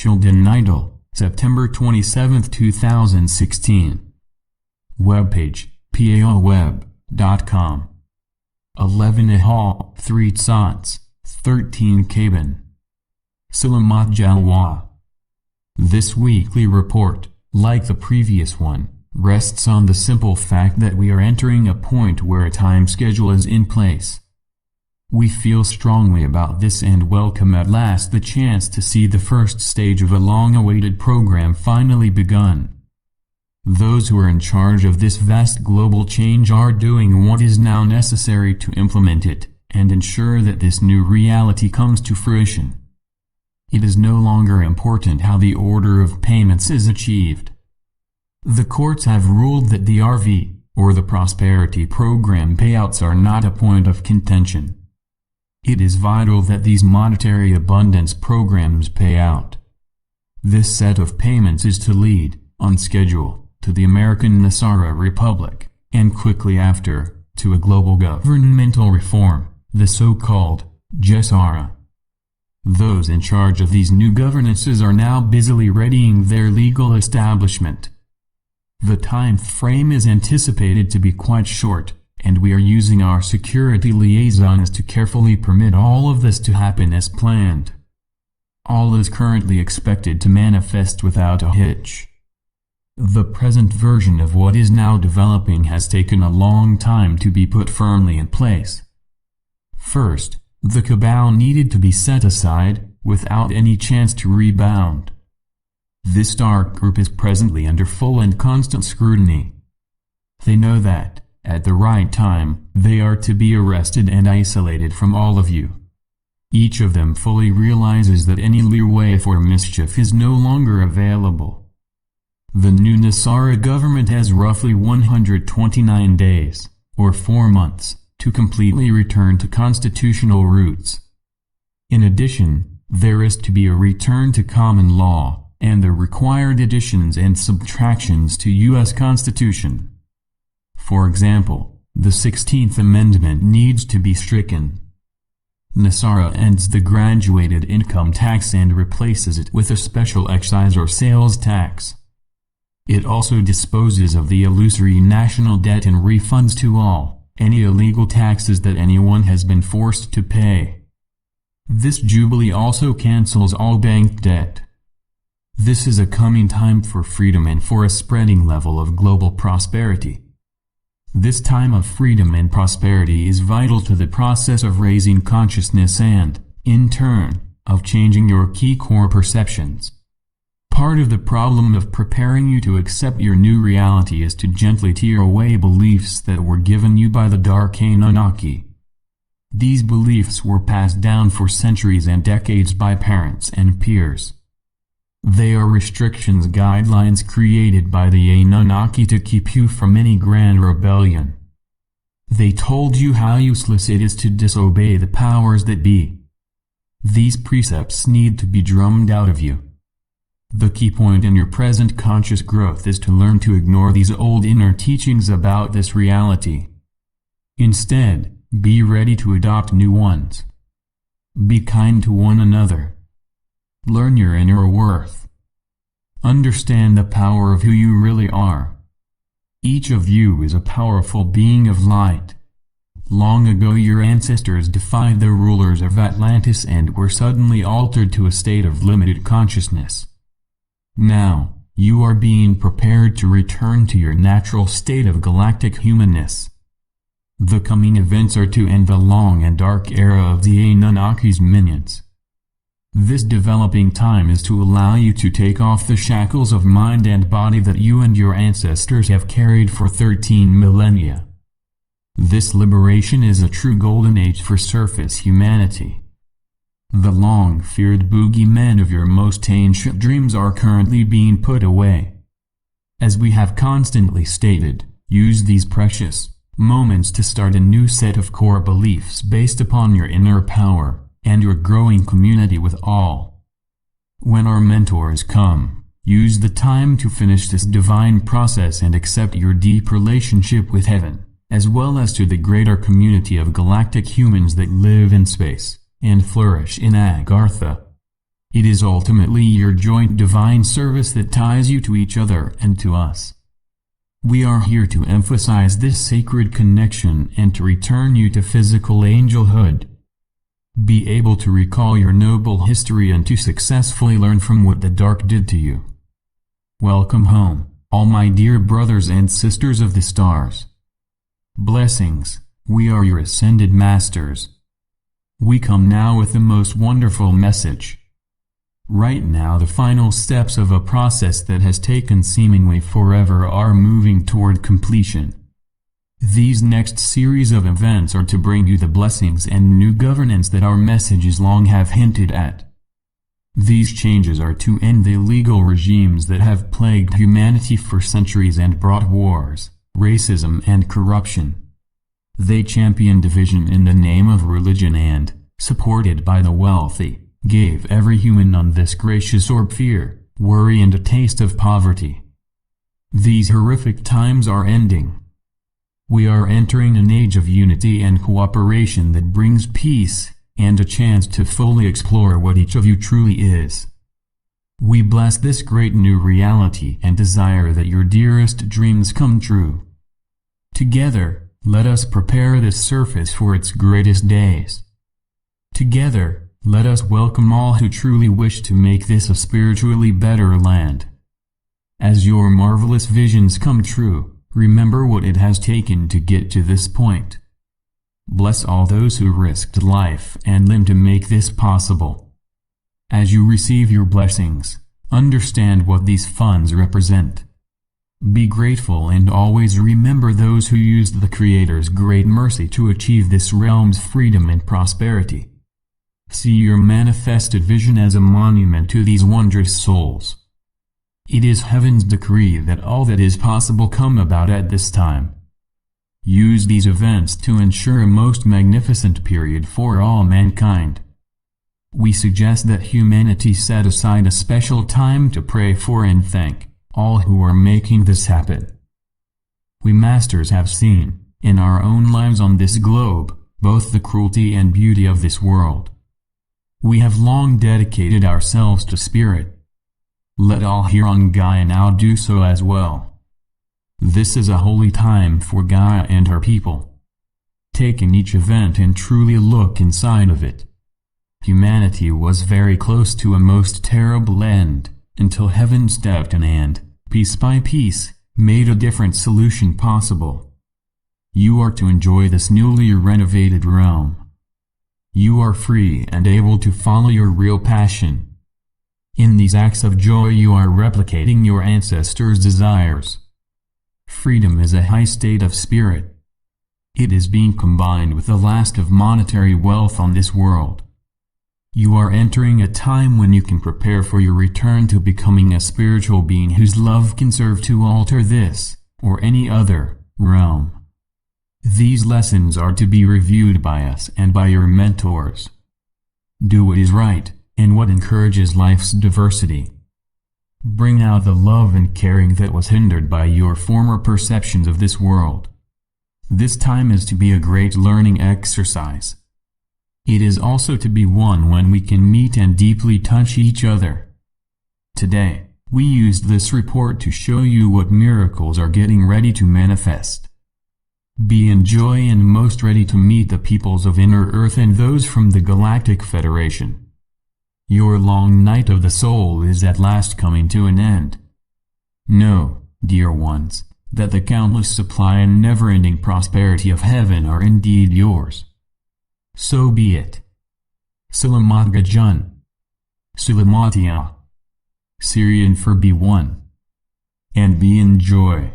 Sheldan, Nidle, September 27, 2016. Webpage, payouts.com. 11 Ahau, 3 Tzotz, 13 Caban. Selamat Jalwa. This weekly report, like the previous one, rests on the simple fact that we are entering a point where a time schedule is in place. We feel strongly about this and welcome at last the chance to see the first stage of a long-awaited program finally begun. Those who are in charge of this vast global change are doing what is now necessary to implement it, and ensure that this new reality comes to fruition. It is no longer important how the order of payments is achieved. The courts have ruled that the RV, or the Prosperity Program payouts, are not a point of contention. It is vital that these monetary abundance programs pay out. This set of payments is to lead, on schedule, to the American NESARA Republic, and quickly after, to a global governmental reform, the so-called GESARA. Those in charge of these new governances are now busily readying their legal establishment. The time frame is anticipated to be quite short, and we are using our security liaisons to carefully permit all of this to happen as planned. All is currently expected to manifest without a hitch. The present version of what is now developing has taken a long time to be put firmly in place. First, the Caban needed to be set aside, without any chance to rebound. This dark group is presently under full and constant scrutiny. They know that, at the right time, they are to be arrested and isolated from all of you. Each of them fully realizes that any leeway for mischief is no longer available. The new NESARA government has roughly 129 days, or 4 months, to completely return to constitutional roots. In addition, there is to be a return to common law, and the required additions and subtractions to U.S. Constitution. For example, the 16th Amendment needs to be stricken. NESARA ends the graduated income tax and replaces it with a special excise or sales tax. It also disposes of the illusory national debt and refunds to all, any illegal taxes that anyone has been forced to pay. This jubilee also cancels all bank debt. This is a coming time for freedom and for a spreading level of global prosperity. This time of freedom and prosperity is vital to the process of raising consciousness and, in turn, of changing your key core perceptions. Part of the problem of preparing you to accept your new reality is to gently tear away beliefs that were given you by the dark Anunnaki. These beliefs were passed down for centuries and decades by parents and peers. They are restrictions, guidelines created by the Anunnaki to keep you from any grand rebellion. They told you how useless it is to disobey the powers that be. These precepts need to be drummed out of you. The key point in your present conscious growth is to learn to ignore these old inner teachings about this reality. Instead, be ready to adopt new ones. Be kind to one another. Learn your inner worth. Understand the power of who you really are. Each of you is a powerful being of light. Long ago your ancestors defied the rulers of Atlantis and were suddenly altered to a state of limited consciousness. Now, you are being prepared to return to your natural state of galactic humanness. The coming events are to end the long and dark era of the Anunnaki's minions. This developing time is to allow you to take off the shackles of mind and body that you and your ancestors have carried for 13 millennia. This liberation is a true golden age for surface humanity. The long-feared boogeymen of your most ancient dreams are currently being put away. As we have constantly stated, use these precious moments to start a new set of core beliefs based upon your inner power and your growing community with all. When our mentors come, use the time to finish this divine process and accept your deep relationship with heaven, as well as to the greater community of galactic humans that live in space and flourish in Agartha. It It is ultimately your joint divine service that ties you to each other and to us. We are here to emphasize this sacred connection and to return you to physical angelhood. Be able to recall your noble history and to successfully learn from what the dark did to you. Welcome home, all my dear brothers and sisters of the stars. Blessings, we are your ascended masters. We come now with the most wonderful message. Right now the final steps of a process that has taken seemingly forever are moving toward completion. These next series of events are to bring you the blessings and new governance that our messages long have hinted at. These changes are to end the illegal regimes that have plagued humanity for centuries and brought wars, racism and corruption. They champion division in the name of religion and, supported by the wealthy, gave every human on this gracious orb fear, worry and a taste of poverty. These horrific times are ending. We are entering an age of unity and cooperation that brings peace, and a chance to fully explore what each of you truly is. We bless this great new reality and desire that your dearest dreams come true. Together, let us prepare this surface for its greatest days. Together, let us welcome all who truly wish to make this a spiritually better land. As your marvelous visions come true, remember what it has taken to get to this point. Bless all those who risked life and limb to make this possible. As you receive your blessings, understand what these funds represent. Be grateful and always remember those who used the Creator's great mercy to achieve this realm's freedom and prosperity. See your manifested vision as a monument to these wondrous souls. It is heaven's decree that all that is possible come about at this time. Use these events to ensure a most magnificent period for all mankind. We suggest that humanity set aside a special time to pray for and thank all who are making this happen. We masters have seen, in our own lives on this globe, both the cruelty and beauty of this world. We have long dedicated ourselves to spirit. Let all here on Gaia now do so as well. This is a holy time for Gaia and her people. Take in each event and truly look inside of it. Humanity was very close to a most terrible end, until heaven stepped in and, piece by piece, made a different solution possible. You are to enjoy this newly renovated realm. You are free and able to follow your real passion. In these acts of joy you are replicating your ancestors' desires. Freedom is a high state of spirit. It is being combined with the last of monetary wealth on this world. You are entering a time when you can prepare for your return to becoming a spiritual being whose love can serve to alter this, or any other, realm. These lessons are to be reviewed by us and by your mentors. Do what is right, and what encourages life's diversity. Bring out the love and caring that was hindered by your former perceptions of this world. This time is to be a great learning exercise. It is also to be one when we can meet and deeply touch each other. Today, we used this report to show you what miracles are getting ready to manifest. Be in joy and most ready to meet the peoples of inner earth and those from the Galactic Federation. Your long night of the soul is at last coming to an end. Know, dear ones, that the countless supply and never-ending prosperity of heaven are indeed yours. So be it. Selamat Jalwa. Selamat Jalwa. Syrian for be one. And be in joy.